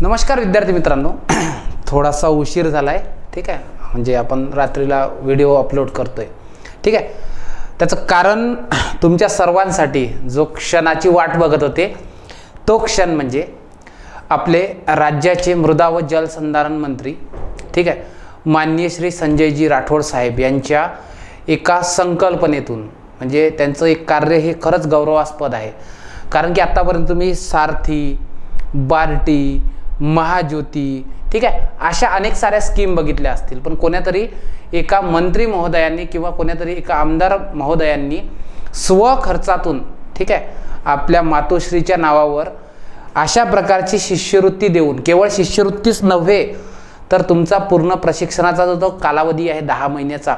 नमस्कार विद्यार्थी मित्रांनो, थोडासा उशीर झालाय, ठीक आहे। म्हणजे आपण रात्रीला व्हिडिओ अपलोड करतोय, ठीक आहे। त्याचं कारण तुमच्या सर्वांसाठी जो क्षणाची वाट बघत होते तो क्षण म्हणजे आपले राज्याचे मृदा व जलसंधारण मंत्री, ठीक आहे, माननीय श्री संजयजी राठोड साहेब यांच्या एका संकल्पनेतून, म्हणजे त्यांचं एक कार्य हे खरंच गौरवास्पद आहे। कारण की आतापर्यंत तुम्ही सारथी, बार्टी, महाज्योती, ठीक आहे, अशा अनेक साऱ्या स्कीम बघितल्या असतील, पण कोणीतरी एका मंत्री महोदयांनी किंवा कोणीतरी एका आमदार महोदयांनी स्वखर्चातून, ठीक आहे, आपल्या मातोश्रीच्या नावावर अशा प्रकारची शिष्यवृत्ती देऊन, केवळ शिष्यवृत्तीच नव्हे तर तुमचा पूर्ण प्रशिक्षणाचा जो कालावधी आहे 10 महिन्याचा,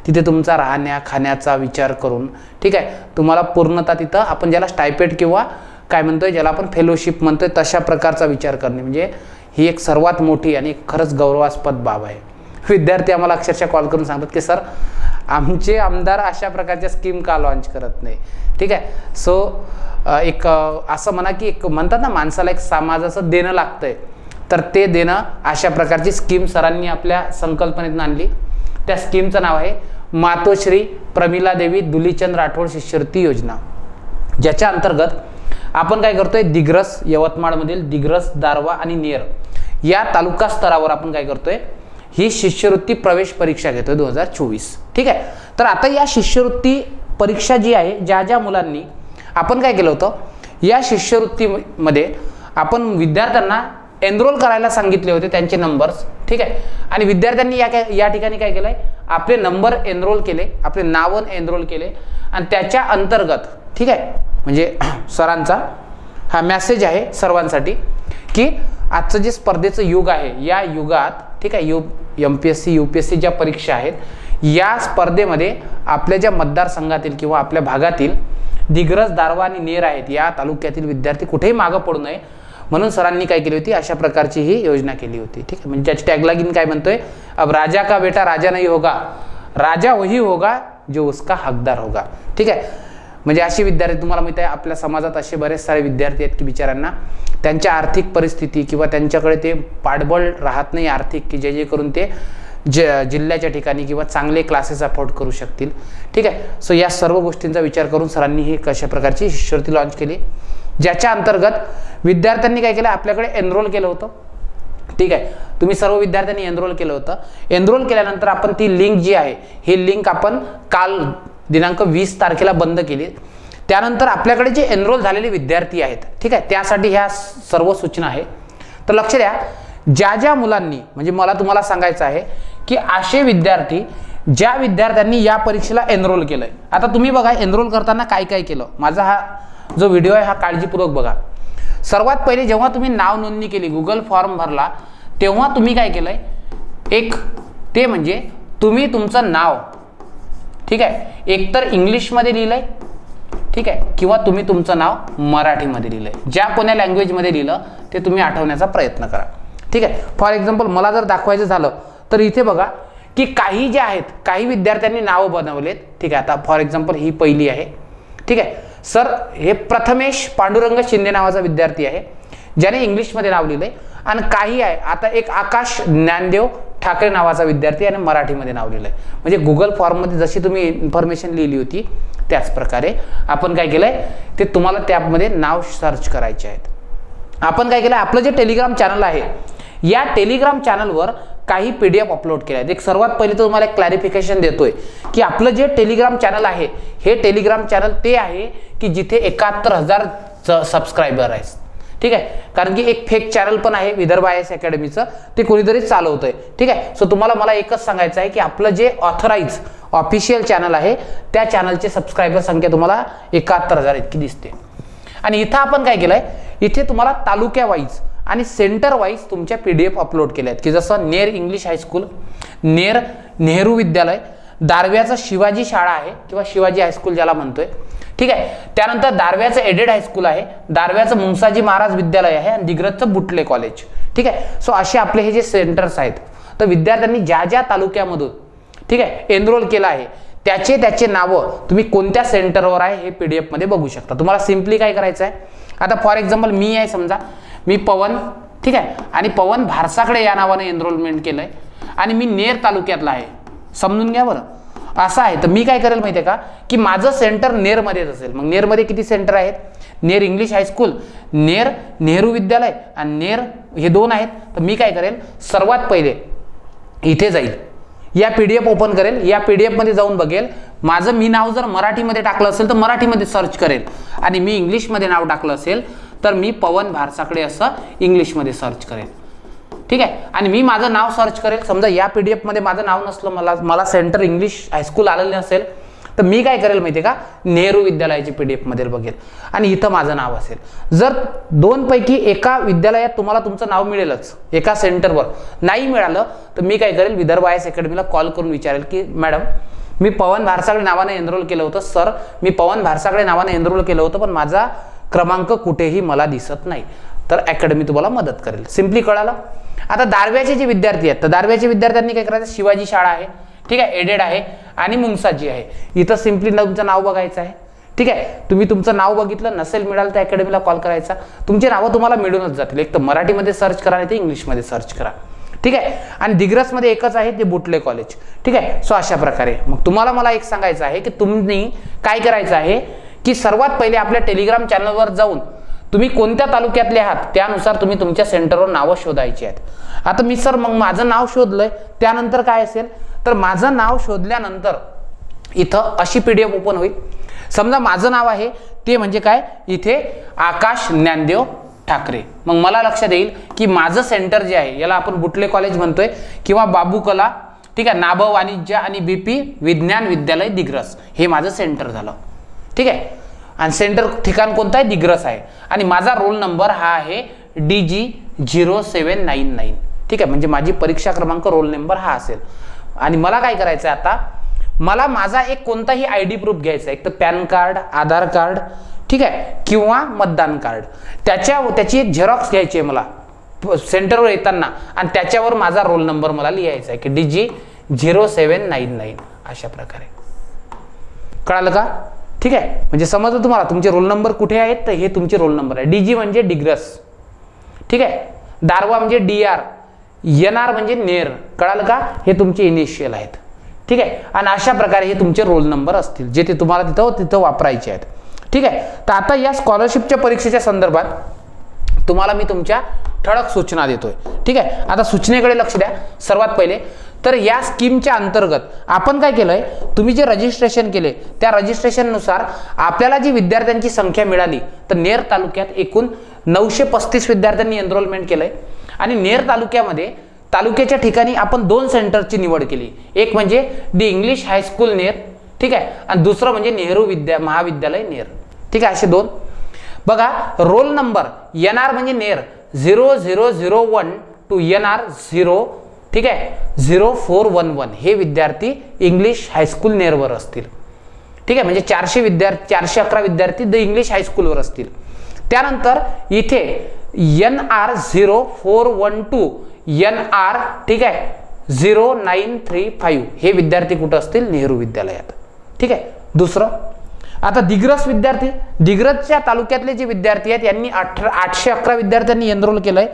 तिथे तुमचा राहण्या खाण्याचा विचार करून, ठीक आहे, तुम्हाला पूर्णतः तिथं आपण ज्याला स्टायपेंड किंवा काय म्हणतोय, ज्याला आपण फेलोशिप म्हणतोय, तशा प्रकारचा विचार करणे, म्हणजे ही एक सर्वात मोठी आणि खरंच गौरवास्पद बाब आहे। विद्यार्थी आम्हाला अक्षरशः कॉल करून सांगतात की सर, आमचे आमदार अशा प्रकारच्या स्कीम का लॉन्च करत नाही, ठीक आहे। सो एक असं म्हणा की एक म्हणतात ना, माणसाला एक समाजाचं देणं लागतंय, तर ते देणं अशा प्रकारची स्कीम सरांनी आपल्या संकल्पनेतून आणली। त्या स्कीमचं नाव आहे मातोश्री प्रमिला देवी दुलीचंद राठोड शिष्यवृत्ती योजना, ज्याच्या अंतर्गत आपण काय करतोय, दिग्रस, यवतमाळमधील दिग्रस, दारवा आणि नेर या तालुका स्तरावर आपण काय करतोय, ही शिष्यवृत्ती प्रवेश परीक्षा घेतोय 2024, ठीक आहे। तर आता या शिष्यवृत्ती परीक्षा जी आहे, ज्या ज्या मुलांनी आपण काय केलं होतं, या शिष्यवृत्तीमध्ये आपण विद्यार्थ्यांना एनरोल करायला सांगितले होते, त्यांचे नंबर्स, ठीक आहे, आणि विद्यार्थ्यांनी या ठिकाणी काय केलंय, आपले नंबर एनरोल केले, आपले नाव एनरोल केले, आणि त्याच्या अंतर्गत, ठीक आहे, म्हणजे सरांचा हा मेसेज आहे सर्वांसाठी की आजचं जे स्पर्धेचं युग आहे, या युगात, ठीक आहे, MPSC UPSC ज्या परीक्षा आहेत, या स्पर्धेमध्ये आपल्या ज्या मतदारसंघातील किंवा आपल्या भागातील दिग्रस, दारवा आणि नेर आहेत, या तालुक्यातील विद्यार्थी कुठेही मागं पडू नये म्हणून सरांनी काय केली होती, अशा प्रकारची ही योजना केली होती, ठीक आहे। म्हणजे ज्याची टॅगलाईन काय म्हणतोय, अब राजा का बेटा राजा नहीं होगा, राजा वही होगा जो उसका हकदार होगा, ठीक आहे। म्हणजे अशी विद्यार्थी तुम्हाला माहिती आहे, आपल्या समाजात असे बरेच सारे विद्यार्थी आहेत की बिचारांना त्यांच्या आर्थिक परिस्थिती किंवा त्यांच्याकडे ते पाठबळ राहत नाही आर्थिक, की जेणेकरून ते जिल्ह्याच्या ठिकाणी किंवा चांगले क्लासेस अफोर्ड करू शकतील, ठीक आहे। सो या सर्व गोष्टींचा विचार करून सरांनी ही कशा प्रकारची शिष्यवृत्ती लॉन्च केली, ज्याच्या अंतर्गत विद्यार्थ्यांनी काय केलं, आपल्याकडे एनरोल केलं होतं, ठीक आहे। तुम्ही सर्व विद्यार्थ्यांनी एनरोल केलं होतं। एनरोल केल्यानंतर आपण ती लिंक जी आहे, ही लिंक आपण काल दिनांक 20 तारखेला बंद केली। त्यानंतर आपल्याकडे जे एनरोल झालेले विद्यार्थी आहेत, ठीक आहे, त्यासाठी ह्या सर्व सूचना आहे। तर लक्ष द्या, ज्या ज्या मुलांनी, म्हणजे मला तुम्हाला सांगायचं आहे की असे विद्यार्थी, ज्या विद्यार्थ्यांनी या परीक्षेला एनरोल केलंय, आता तुम्ही बघा एनरोल करताना काय काय केलं, माझा हा जो व्हिडिओ आहे हा काळजीपूर्वक बघा। सर्वात पहिले जेव्हा तुम्ही नाव नोंदणी केली, गुगल फॉर्म भरला, तेव्हा तुम्ही काय केलंय, एक ते म्हणजे तुम्ही तुमचं नाव, ठीक आहे, एकतर इंग्लिशमध्ये लिहिलंय, ठीक आहे, किंवा तुम्ही तुमचं नाव मराठीमध्ये लिहिलंय, ज्या कोण्या लँग्वेजमध्ये लिहिलं ते तुम्ही आठवण्याचा प्रयत्न करा, ठीक आहे। फॉर एक्झाम्पल मला जर दाखवायचं झालं तर इथे बघा की काही जे आहेत, काही विद्यार्थ्यांनी नाव बनवलेत, ठीक आहे। आता फॉर एक्झाम्पल ही पहिली आहे, ठीक आहे, सर हे प्रथमेश पांडुरंग शिंदे नावाचा विद्यार्थी आहे, ज्याने इंग्लिशमध्ये नाव लिहिलंय, आणि काही आहे, आता एक आकाश ज्ञानदेव ठाकरे नावाचा विद्यार्थी आणि मराठीमध्ये नाव लिहिलंय। म्हणजे गुगल फॉर्ममध्ये जशी तुम्ही इन्फॉर्मेशन लिहिली होती त्याच प्रकारे आपण काय केलंय, ते तुम्हाला त्यामध्ये नाव सर्च करायचे आहेत। आपण काय केलं, आपलं जे टेलिग्राम चॅनल आहे, या टेलिग्राम चॅनलवर काही PDF अपलोड केले आहेत। एक सर्वात पहिले तुम्हाला एक क्लॅरिफिकेशन देतोय की आपलं जे टेलिग्राम चॅनल आहे, हे टेलिग्राम चॅनल ते आहे की जिथे 71,000 सबस्क्रायबर आहेत, ठीक आहे। कारण की एक फेक चॅनल पण आहे विदर्भ IAS अकॅडमीचं, ते कोणीतरी चालवतंय, ठीक आहे। सो तुम्हाला मला एकच सांगायचं आहे की आपलं जे ऑथराइज ऑफिशियल चॅनल आहे, त्या चॅनलचे सबस्क्रायबर संख्या तुम्हाला 71,000 इतकी दिसते। आणि इथं आपण काय केलंय, इथे तुम्हाला तालुक्या वाईज आणि सेंटर वाईज तुमच्या PDF अपलोड केल्या आहेत, की जसं नेर इंग्लिश हायस्कूल, नेर नेहरू विद्यालय, दारव्याचं शिवाजी शाळा आहे किंवा शिवाजी हायस्कूल ज्याला म्हणतोय, ठीक आहे। त्यानंतर दारव्याचं एडेड हायस्कूल आहे, दारव्याचं मुंसाजी महाराज विद्यालय आहे, आणि दिग्रसचं बुटले कॉलेज, ठीक आहे। सो असे आपले हे जे सेंटर्स आहेत, तर विद्यार्थ्यांनी ज्या ज्या तालुक्यामधून, ठीक आहे, एनरोल केलं आहे, त्याचे नावं तुम्ही कोणत्या सेंटरवर आहे हे PDF मध्ये बघू शकता। तुम्हाला सिंपली काय करायचं आहे, आता फॉर एक्झाम्पल मी आहे, समजा मी पवन ठीक आहे, आणि पवन भारसाकडे या नावाने एनरोलमेंट केलंय आणि मी नेर तालुक्यातला आहे, समजून घ्या बरं. असं आहे तर मी काय करेल माहिती आहे का, की माझं सेंटर नेरमध्येच असेल. मग नेरमध्ये किती सेंटर आहेत, नेर इंग्लिश हायस्कूल, नेर नेहरू विद्यालय आणि नेर हे 2 आहेत. तर मी काय करेल, सर्वात पहिले इथे जाईल, या PDF ओपन करेल, या PDF मध्ये जाऊन बघेल माझं मी नाव जर मराठीमध्ये टाकलं असेल तर मराठीमध्ये सर्च करेल आणि मी इंग्लिशमध्ये नाव टाकलं असेल तर मी पवन भारसाकडे असं इंग्लिशमध्ये सर्च करेल. ठीक आहे, आणि मी माझं नाव सर्च करेल. समजा या PDF मध्ये माझं नाव नसलं, मला सेंटर इंग्लिश हायस्कूल आलेलं नसेल तर मी काय करेल माहिती आहे का, नेहरू विद्यालयाची PDF मध्ये बघेल आणि इथं माझं नाव असेल. जर 2 पैकी एका विद्यालयात तुम्हाला तुमचं नाव मिळेलच, एका सेंटरवर नाही मिळालं तर मी काय करेल, विदर्भ IAS अकॅडमीला कॉल करून विचारेल की मॅडम मी पवन भारसाकडे नावाने एनरोल केलं होतं. सर मी पवन भारसाकडे नावाने एनरोल केलं होतं पण माझा क्रमांक कुठेही मला दिसत नाही. तर अकॅडमी तुम्हाला मदत करेल. सिम्पली कळालं. आता दारव्याचे जे विद्यार्थी आहेत तर दारव्याच्या विद्यार्थ्यांनी काय करायचं, शिवाजी शाळा आहे, ठीक आहे, एडेड आहे आणि मुंगसाची आहे. इथं सिम्पली तुमचं नाव बघायचं आहे. ठीक आहे, तुम्ही तुमचं नाव बघितलं नसेल मिळालं तर अकॅडमीला कॉल करायचा. तुमची नावं तुम्हाला मिळूनच जातील. एक तर मराठीमध्ये सर्च करा नाही तर इंग्लिशमध्ये सर्च करा. ठीक आहे, आणि दिग्रसमध्ये एकच आहे ते बुटले कॉलेज. ठीक आहे, सो अशा प्रकारे मग तुम्हाला मला एक सांगायचं आहे की तुम्ही काय करायचं आहे की सर्वात पहिले आपल्या टेलिग्राम चॅनलवर जाऊन तुम्ही कोणत्या तालुक्यातले आहात त्यानुसार तुम्ही तुमच्या सेंटरवर नावं शोधायची आहेत. आता मी सर मग माझं नाव शोधलंय त्यानंतर काय असेल, तर माझं नाव शोधल्यानंतर इथं अशी PDF ओपन होईल. समजा माझं नाव आहे ते म्हणजे काय, इथे आकाश ज्ञानदेव ठाकरे. मग मला लक्षात येईल की माझं सेंटर जे आहे याला आपण बुटले कॉलेज म्हणतोय किंवा बाबू कला, ठीक आहे, नाभ वाणिज्य आणि BP विज्ञान विद्यालय दिग्रस, हे माझं सेंटर झालं. ठीक आहे, आणि सेंटर ठिकाण कोणतं आहे, दिग्रस आहे. आणि माझा रोल नंबर हा आहे DG 0799. ठीक आहे, म्हणजे माझी परीक्षा क्रमांक रोल नंबर हा असेल. आणि मला काय करायचं आहे, आता मला माझा एक कोणताही ID प्रूफ घ्यायचा आहे, एक तर पॅन कार्ड, आधार कार्ड, ठीक आहे, किंवा मतदान कार्ड. त्याची एक झेरॉक्स घ्यायची आहे मला सेंटरवर येताना आणि त्याच्यावर माझा रोल नंबर मला लिहायचा आहे की DG 0799. अशा प्रकारे कळालं का. ठीक आहे, म्हणजे समजलं तुम्हाला तुमचे रोल नंबर कुठे आहेत, तर हे तुमचे रोल नंबर आहे. DG म्हणजे डिग्रस, ठीक आहे, दारवा म्हणजे DR, NR म्हणजे नेर. कळालं का, हे तुमचे इनिशियल आहेत. ठीक आहे, आणि अशा प्रकारे हे तुमचे रोल नंबर असतील जे ते तुम्हाला तिथं वापरायचे आहेत. ठीक आहे, तर आता या स्कॉलरशिपच्या परीक्षेच्या संदर्भात तुम्हाला मी तुमच्या ठळक सूचना देतोय. ठीक आहे, आता सूचनेकडे लक्ष द्या. सर्वात पहिले तर या स्कीमच्या अंतर्गत आपण काय केलंय, तुम्ही जे रजिस्ट्रेशन केले त्या रजिस्ट्रेशननुसार आपल्याला जी विद्यार्थ्यांची संख्या मिळाली तर नेर तालुक्यात एकूण 935 विद्यार्थ्यांनी एनरोलमेंट केलंय. आणि नेर तालुक्याच्या ठिकाणी आपण 2 सेंटरची निवड केली. एक म्हणजे दी इंग्लिश हायस्कूल नेर, ठीक आहे, आणि दुसरं म्हणजे नेहरू महाविद्यालय नेर. ठीक आहे, असे 2 बघा. रोल नंबर NR म्हणजे नेर 0001 to NR 0, ठीक आहे, 0411 हे विद्यार्थी इंग्लिश हायस्कूल नेरवर असतील. ठीक आहे, म्हणजे 411 विद्यार्थी द इंग्लिश हायस्कूलवर असतील. त्यानंतर इथे NR 0412 NR, ठीक आहे, 0935 हे विद्यार्थी कुठं असतील, नेहरू विद्यालयात. ठीक आहे, दुसरं आता दिग्रस विद्यार्थी, दिग्रसच्या तालुक्यातले जे विद्यार्थी आहेत यांनी 811 विद्यार्थ्यांनी एनरोल केलंय.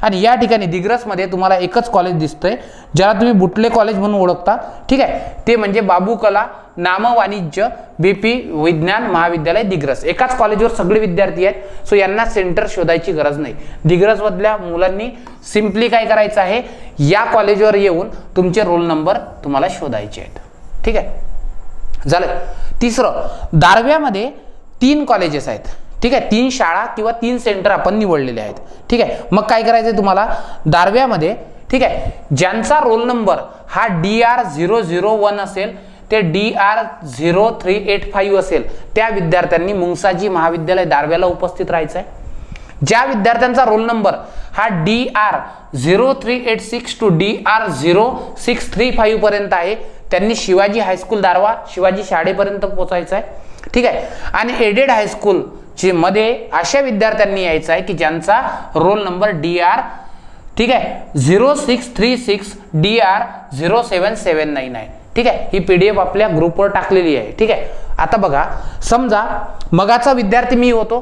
आणि या ठिकाणी दिग्रसमध्ये तुम्हाला एकच कॉलेज दिसतंय ज्याला तुम्ही बुटले कॉलेज म्हणून ओळखता. ठीक आहे, ते म्हणजे बाबू कला, नाम वाणिज्य, BP विज्ञान महाविद्यालय दिग्रस. एकाच कॉलेजवर सगळे विद्यार्थी आहेत, सो यांना सेंटर शोधायची गरज नाही. दिग्रसमधल्या मुलांनी सिम्पली काय करायचं आहे, या कॉलेजवर येऊन तुमचे रोल नंबर तुम्हाला शोधायचे आहेत. ठीक आहे, झालं. तिसरं, दारव्यामध्ये 3 कॉलेजेस आहेत. ठीक आहे, 3 शाळा किंवा 3 सेंटर आपण निवडलेले आहेत. ठीक आहे, मग काय करायचं तुम्हाला दारव्यामध्ये, ठीक आहे, ज्यांचा रोल नंबर हा DR 001 असेल ते DR 0385 असेल त्या विद्यार्थ्यांनी मुंगसाजी महाविद्यालय दारव्याला उपस्थित राहायचं आहे. ज्या विद्यार्थ्यांचा रोल नंबर हा DR 0386 to DR 0635 पर्यंत आहे त्यांनी शिवाजी हायस्कूल दारवा शिवाजी शाळेपर्यंत पोहोचायचं आहे. ठीक आहे, आणि एडेड हायस्कूल मध्ये अशा विद्यार्थ्यांनी यायचं आहे की ज्यांचा रोल नंबर DR, ठीक आहे, 0636 DR 0779 आहे. ठीक आहे, ही PDF आपल्या ग्रुपवर टाकलेली आहे. ठीक आहे, आता बघा, समजा मगाचा विद्यार्थी मी होतो,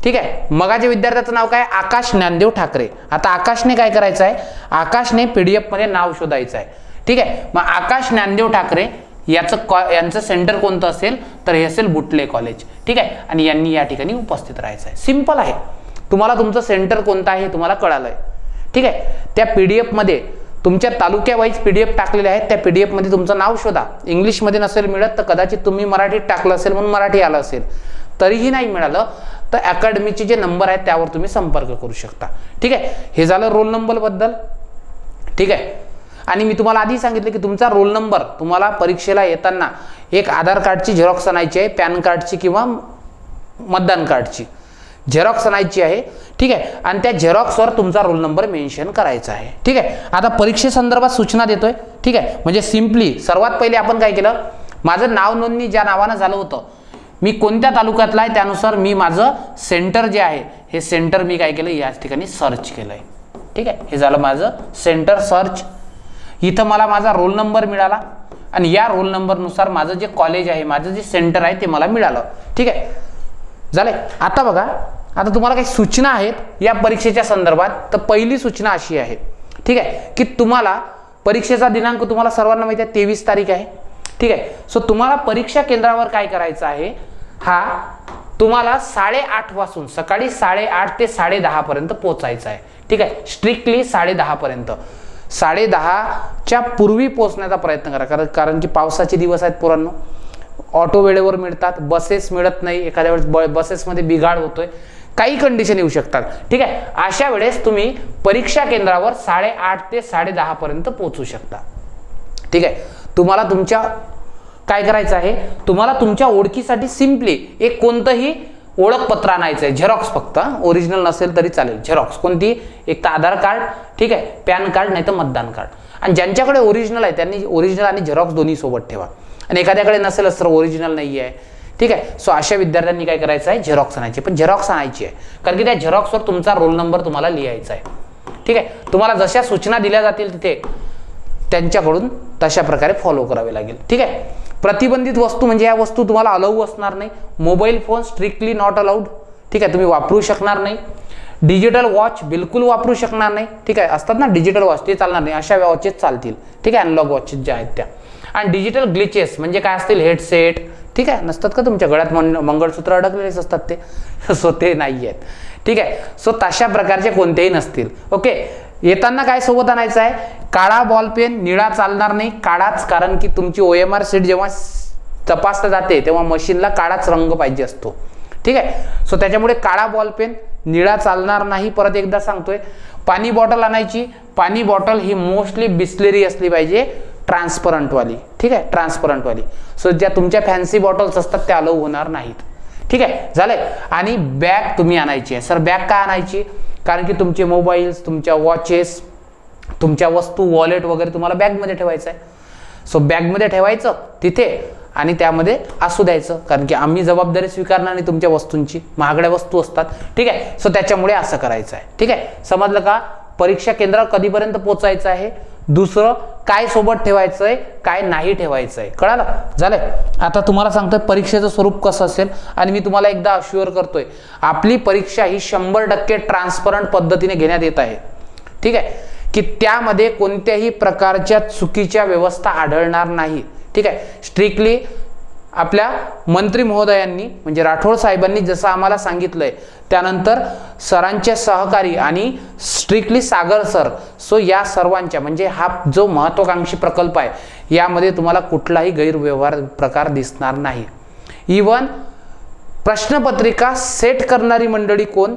ठीक आहे. मगाच्या विद्यार्थ्याचं नाव काय? आकाश ज्ञानदेव ठाकरे. आता आकाशने काय करायचं आहे? आकाशने PDF मध्ये नाव शोधायचं आहे. ठीक आहे. मग आकाश ज्ञानदेव ठाकरे यांचं सेंटर कोणतं असेल? तर हे असेल बुटले कॉलेज. ठीक आहे. आणि यांनी या ठिकाणी उपस्थित राहायचं आहे. सिंपल आहे. तुम्हाला तुमचं सेंटर कोणतं आहे हे तुम्हाला कळालंय. ठीक आहे. त्या PDF मध्ये तुमच्या तालुक्या वाईज PDF टाकलेले आहेत. त्या PDF मध्ये तुमचं नाव शोधा. इंग्लिशमध्ये नसेल मिळत तर कदाचित तुम्ही मराठीत टाकलं असेल म्हणून मराठी आलं असेल. तरीही नाही मिळालं तर अकॅडमीचे जे नंबर आहेत त्यावर तुम्ही संपर्क करू शकता. ठीक आहे. हे झालं रोल नंबर बद्दल. ठीक आहे. आणि मी तुम्हाला आधी सांगितलं की तुमचा रोल नंबर तुम्हाला परीक्षेला येताना एक आधार कार्डची झेरॉक्स आणायची आहे, पॅन कार्डची किंवा मतदान कार्डची झेरॉक्स आणायची आहे. ठीक आहे. आणि त्या झेरॉक्सवर तुमचा रोल नंबर मेन्शन करायचा आहे. ठीक आहे. आता परीक्षेसंदर्भात सूचना देतोय. ठीक आहे. म्हणजे सिम्पली सर्वात पहिले आपण काय केलं? माझं नाव नोंदणी ज्या नावानं झालं होतं, मी कोणत्या तालुक्यातला आहे त्यानुसार मी माझं सेंटर जे आहे हे सेंटर मी काय केलं? याच ठिकाणी सर्च केलंय. ठीक आहे. हे झालं माझं सेंटर सर्च. इथं मला माझा रोल नंबर मिळाला आणि या रोल नंबरनुसार माझं जे कॉलेज आहे, माझं जे सेंटर आहे ते मला मिळालं. ठीक आहे. झालंय. आता बघा, आता तुम्हाला काही सूचना आहेत या परीक्षेच्या संदर्भात. तर पहिली सूचना अशी आहे, ठीक आहे, की तुम्हाला परीक्षेचा दिनांक तुम्हाला सर्वांना माहिती आहे 23 तारीख आहे. ठीक आहे. सो तुम्हाला परीक्षा केंद्रावर काय करायचं आहे? हा तुम्हाला 8:30 पासून सकाळी 8:30 ते 10:30 पर्यंत पोहोचायचं आहे. ठीक आहे. स्ट्रिक्टली 10:30 पर्यंत. 10:30च्या पूर्वी पोहोचण्याचा प्रयत्न करा. कारण की पावसाचे दिवस आहेत पोरांनो. ऑटो वेळेवर मिळतात, बसेस मिळत नाही, एखाद्या वेळेस बसेसमध्ये बिघाड होतोय, काही कंडिशन येऊ शकतात. ठीक आहे. अशा वेळेस तुम्ही परीक्षा केंद्रावर 8:30 ते 10:30 पर्यंत पोहोचू शकता. ठीक आहे. तुम्हाला तुमच्या काय करायचं आहे? तुम्हाला तुमच्या ओळखीसाठी सिम्पली एक कोणतंही ओळखपत्र आणायचं आहे, झेरॉक्स फक्त. ओरिजिनल नसेल तरी चालेल. झेरॉक्स कोणती? एक तर आधार कार्ड, ठीक आहे, पॅन कार्ड, नाही तर मतदान कार्ड. आणि ज्यांच्याकडे ओरिजिनल आहे त्यांनी ओरिजिनल आणि झेरॉक्स दोन्ही सोबत ठेवा. आणि एखाद्याकडे नसेल तर ओरिजिनल नाही आहे. ठीक आहे. सो अशा विद्यार्थ्यांनी काय करायचं आहे? झेरॉक्स आणायची. पण झेरॉक्स आणायची आहे कारण की त्या झेरॉक्सवर तुमचा रोल नंबर तुम्हाला लिहायचा आहे. ठीक आहे. तुम्हाला जशा सूचना दिल्या जातील तिथे त्यांच्याकडून तशा प्रकारे फॉलो करावे लागेल. ठीक आहे. प्रतिबंधित वस्तू म्हणजे या वस्तू तुम्हाला अलाऊ असणार नाही. Mobile phone strictly not allowed. ठीक आहे. तुम्ही वापरू शकणार नाही. डिजिटल वॉच बिलकुल वापरू शकणार नाही. ठीक आहे. असतात ना डिजिटल वॉच, ते चालणार नाही. अशा वॉचेस चालतील. ठीक आहे. अनलॉक वॉचेस ज्या आहेत त्या. आणि डिजिटल ग्लिचेस म्हणजे काय असतील? हेडसेट, ठीक आहे, नसतात का तुमच्या गळ्यात मंगळसूत्र अडकलेलेच असतात ते. सो ते नाही आहेत. ठीक आहे. सो तशा प्रकारचे कोणतेही नसतील. ओके. येताना काय सोबत आणायचं आहे? काळा बॉल पेन. निळा चालणार नाही. काळाच, कारण की तुमची OMR सीट जेव्हा तपासली जाते तेव्हा मशीनला काळाच रंग पाहिजे असतो. ठीक आहे. सो त्याच्यामुळे काळा बॉल पेन, निळा चालणार नाही. परत एकदा सांगतोय. पाणी बॉटल आणायची. पाणी बॉटल ही मोस्टली बिस्लेरी असली पाहिजे, ट्रान्सपरंट वाली. ठीक आहे. ट्रान्सपरंट वाली. सो ज्या तुमच्या फॅन्सी बॉटल्स असतात त्या अलाऊ होणार नाहीत. ठीक आहे. झालंय. आणि बॅग तुम्ही आणायची आहे. सर बॅग का आणायची? कारण की तुमचे मोबाईल्स, तुमच्या वॉचेस, तुमच्या वस्तू, वॉलेट वगैरे तुम्हाला बॅगमध्ये ठेवायचं आहे. सो बॅगमध्ये ठेवायचं तिथे आणि त्यामध्ये असू द्यायचं, कारण की आम्ही जबाबदारी स्वीकारणार नाही तुमच्या वस्तूंची. महागड्या वस्तू असतात. ठीक आहे. सो त्याच्यामुळे असं करायचं आहे. ठीक आहे. समजलं का? परीक्षा केंद्रावर कधीपर्यंत पोहोचायचं आहे. दुसरं काय सोबत ठेवायचंय, काय नाही ठेवायचंय, कळालं? झालंय. आता तुम्हाला सांगतोय परीक्षेचं स्वरूप कसं असेल आणि मी तुम्हाला एकदा अश्युअर करतोय, आपली परीक्षा ही 100% ट्रान्सपरंट पद्धतीने घेण्यात येत आहे. ठीक आहे. की त्यामध्ये कोणत्याही प्रकारच्या चुकीच्या व्यवस्था आढळणार नाही. ठीक आहे. स्ट्रिक्टली आपल्या मंत्री महोदयांनी म्हणजे राठोड साहेबांनी जसं आम्हाला सांगितलंय त्यानंतर सरांचे सहकारी आणि स्ट्रिक्टली सागर सर, सो या सर्वांच्या म्हणजे हा जो महत्त्वाकांक्षी प्रकल्प आहे यामध्ये तुम्हाला कुठलाही गैरव्यवहार प्रकार दिसणार नाही. इवन प्रश्नपत्रिका सेट करणारी मंडळी कोण,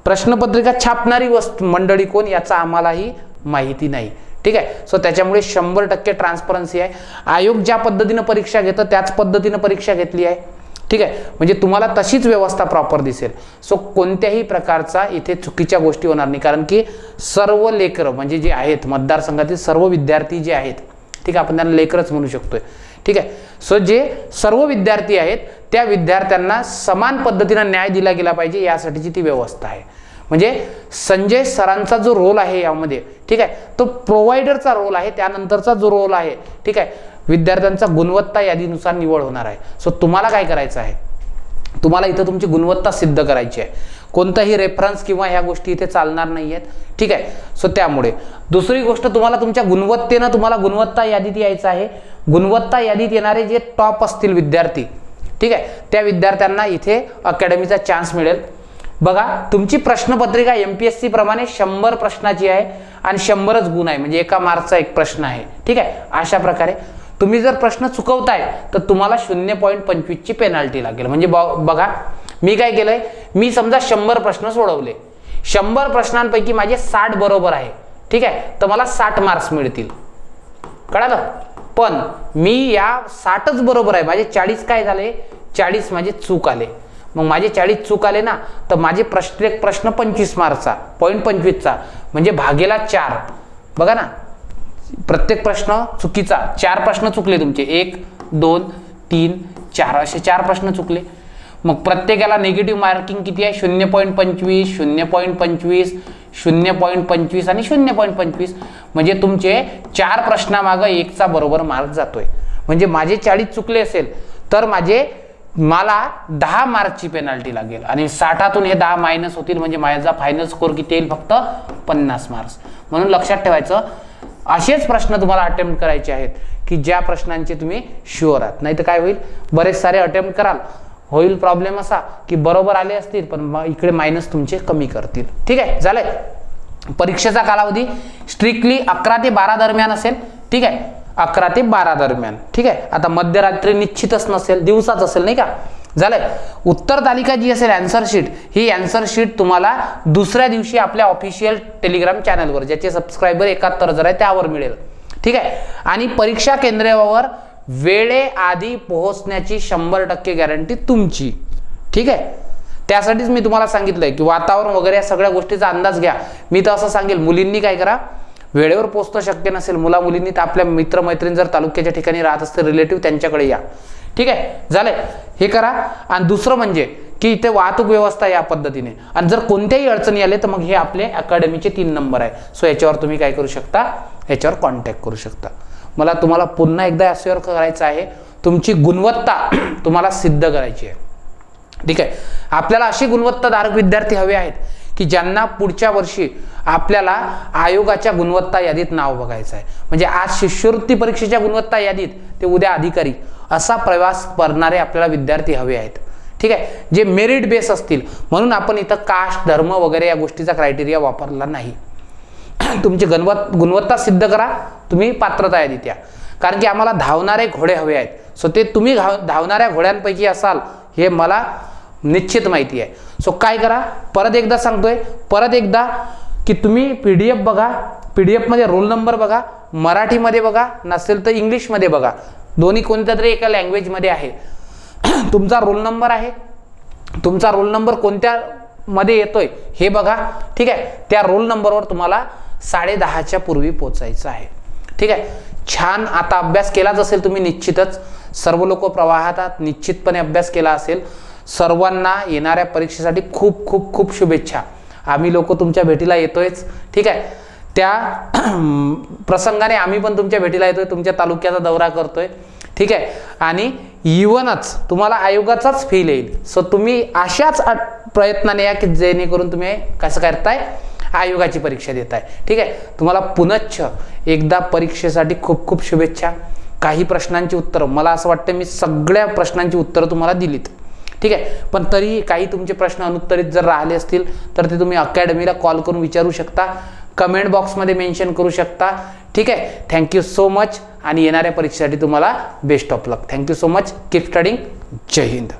प्रश्नपत्रिका छापणारी मंडळी कोण याचा आम्हालाही माहिती नाही. ठीक आहे. सो त्याच्यामुळे 100% ट्रान्सपरन्सी आहे. आयोग ज्या पद्धतीने परीक्षा घेतं त्याच पद्धतीने परीक्षा घेतली आहे. ठीक आहे. म्हणजे तुम्हाला तशीच व्यवस्था प्रॉपर दिसेल. सो कोणत्याही प्रकारचा इथे चुकीच्या गोष्टी होणार नाही, कारण की सर्व लेकरं म्हणजे जे आहेत मतदारसंघातील सर्व विद्यार्थी जे आहेत, ठीक आहे, आपण त्यांना लेकरच म्हणू शकतोय. ठीक आहे. सो जे सर्व विद्यार्थी आहेत त्या विद्यार्थ्यांना समान पद्धतीने न्याय दिला गेला पाहिजे यासाठीची ती व्यवस्था आहे. म्हणजे संजय सरांचा जो रोल आहे यामध्ये, ठीक आहे, तो प्रोव्हायडरचा रोल आहे. त्यानंतरचा जो रोल आहे, ठीक आहे, विद्यार्थ्यांचा गुणवत्ता यादीनुसार निवड होणार आहे. सो तुम्हाला काय करायचं आहे, तुम्हाला इथं तुमची गुणवत्ता सिद्ध करायची आहे. कोणताही रेफरन्स किंवा ह्या गोष्टी इथे चालणार नाही आहेत, ठीक आहे. सो त्यामुळे दुसरी गोष्ट, तुम्हाला तुमच्या गुणवत्तेनं तुम्हाला गुणवत्ता यादीत यायचं आहे. गुणवत्ता यादीत येणारे जे टॉप असतील विद्यार्थी, ठीक आहे, त्या विद्यार्थ्यांना इथे अकॅडमीचा चान्स मिळेल. बघा, तुमची प्रश्नपत्रिका MPSC प्रमाणे 100 प्रश्नाची आहे आणि 100च गुण आहे, म्हणजे एका मार्कचा एक प्रश्न आहे, ठीक आहे. अशा प्रकारे तुम्ही जर प्रश्न चुकवताय तर तुम्हाला 0.25 ची पेनल्टी लागेल. म्हणजे बघा, मी काय केलंय, मी समजा 100 प्रश्न सोडवले, 100 प्रश्नांपैकी माझे 60 बरोबर आहे, ठीक आहे, तर मला 60 मार्क्स मिळतील, कळालं. पण मी या 60च बरोबर आहे, माझे 40 काय झाले, 40 माझे चूक आले. मग माझे 40 चूक आले ना, तर माझे प्रत्येक प्रश्न 25 मार्कचा, 0.25चा, म्हणजे भागेला 4. बघा ना, प्रत्येक प्रश्न चुकीचा, 4 प्रश्न चुकले तुमचे, 1 2 3 4 असे 4 प्रश्न चुकले. मग प्रत्येकाला निगेटिव्ह मार्किंग किती आहे, 0.25 0.25 0.25 आणि 0.25. म्हणजे तुमचे 4 प्रश्नामागं 1चा बरोबर मार्क जातोय. म्हणजे माझे 40 चुकले असेल तर मला 10 मार्कची पेनल्टी लागेल आणि 60तून हे 10 मायनस होतील, म्हणजे माझा फायनल स्कोर किती येईल, फक्त 50 मार्क्स. म्हणून लक्षात ठेवायचं, असेच प्रश्न तुम्हाला अटेम्प्ट करायचे आहेत की ज्या प्रश्नांचे तुम्ही शुअर आहात. नाही तर काय होईल, बरेच सारे अटेम्प्ट कराल, होईल प्रॉब्लेम असा की बरोबर आले असतील पण इकडे मायनस तुमचे कमी करतील, ठीक आहे. झालंय. परीक्षेचा कालावधी स्ट्रिक्टली 11 ते 12 दरम्यान असेल, ठीक आहे, 11 ते 12 दरम्यान, ठीक आहे. आता मध्यरात्री निश्चितच नसेल, दिवसाच असेल, नाही का. झालंय. उत्तर तालिका जी असेल, आन्सर शीट, ही आन्सर शीट तुम्हाला दुसऱ्या दिवशी आपल्या ऑफिशियल टेलिग्राम चॅनलवर, ज्याचे सबस्क्रायबर 71,000 आहे, त्यावर मिळेल, ठीक आहे. आणि परीक्षा केंद्रावर वेळेआधी पोहोचण्याची 100% गॅरंटी तुमची, ठीक आहे. त्यासाठीच मी तुम्हाला सांगितलंय की वातावरण वगैरे या सगळ्या गोष्टीचा अंदाज घ्या. मी तर असं सांगेल, मुलींनी काय करा, वेळेवर पोहोचणं शक्य नसेल, मुलींनी तर आपल्या मित्रमैत्रीण जर तालुक्याच्या ठिकाणी राहत असतील, रिलेटिव्ह, त्यांच्याकडे या, ठीक आहे. झालंय. हे करा. आणि दुसरं म्हणजे की इथे वाहतूक व्यवस्था या पद्धतीने, आणि जर कोणत्याही अडचणी आले तर मग हे आपले अकॅडमीचे 3 नंबर आहे. सो याच्यावर तुम्ही काय करू शकता, याच्यावर कॉन्टॅक्ट करू शकता. मला तुम्हाला पुन्हा एकदा अश्योर करायचं आहे, तुमची गुणवत्ता तुम्हाला सिद्ध करायची आहे, ठीक आहे. आपल्याला अशी गुणवत्ताधारक विद्यार्थी हवे आहेत की ज्यांना पुढच्या वर्षी आपल्याला आयोगाच्या गुणवत्ता यादीत नाव बघायचं आहे. म्हणजे आज शिष्यवृत्ती परीक्षेच्या गुणवत्ता यादीत ते उद्या अधिकारी, असा प्रवास करणारे आपल्याला विद्यार्थी हवे आहेत, ठीक आहे, जे मेरिट बेस असतील. म्हणून आपण इथं कास्ट, धर्म वगैरे या गोष्टीचा क्रायटेरिया वापरला नाही. तुमची गुणवत्ता सिद्ध करा, तुम्ही पात्रता यादीत या. कारण की आम्हाला धावणारे घोडे हवे आहेत. सो ते तुम्ही धावणाऱ्या घोड्यांपैकी असाल हे मला निश्चित माहिती आहे. सो काय करा, परत एकदा सांगतोय, परत एकदा की तुम्ही PDF बघा, PDF मध्ये रोल नंबर बघा, मराठीमध्ये बघा, नसेल तर इंग्लिशमध्ये बघा, दोन्ही कोणत्या तरी एका लँग्वेजमध्ये आहे. तुमचा रोल नंबर आहे, तुमचा रोल नंबर कोणत्या मध्ये येतोय हे बघा, ठीक आहे. त्या रोल नंबरवर तुम्हाला 10:30च्या पूर्वी पोहोचायचं आहे, ठीक आहे. छान. आता अभ्यास केलाच असेल तुम्ही निश्चितच, सर्व लोक प्रवाहात निश्चितपणे अभ्यास केला असेल. सर्वांना येणाऱ्या परीक्षेसाठी खूप खूप खूप शुभेच्छा. आम्ही लोक तुमच्या भेटीला येतोयच, ठीक आहे. त्या प्रसंगाने आम्ही पण तुमच्या भेटीला येतोय, तुमच्या तालुक्याचा दौरा करतोय, ठीक आहे. आणि इव्हनच तुम्हाला आयोगाचाच फील येईल. सो तुम्ही अशाच प्रयत्नाने या की जेणेकरून तुम्ही कसं करताय, आयोगाची परीक्षा देताय, ठीक आहे. तुम्हाला पुनश्च एकदा परीक्षेसाठी खूप खूप शुभेच्छा. काही प्रश्नांची उत्तरं, मला असं वाटतं मी सगळ्या प्रश्नांची उत्तरं तुम्हाला दिलीत, ठीक आहे. पण तरीही काही तुमचे प्रश्न अनुत्तरित जर राहिले असतील तर ते तुम्ही अकॅडमीला कॉल करून विचारू शकता, कमेंट बॉक्समध्ये मेन्शन करू शकता, ठीक आहे. Thank you so much. आणि येणाऱ्या परीक्षेसाठी तुम्हाला best of luck. Thank you so much. Keep studying. जय हिंद.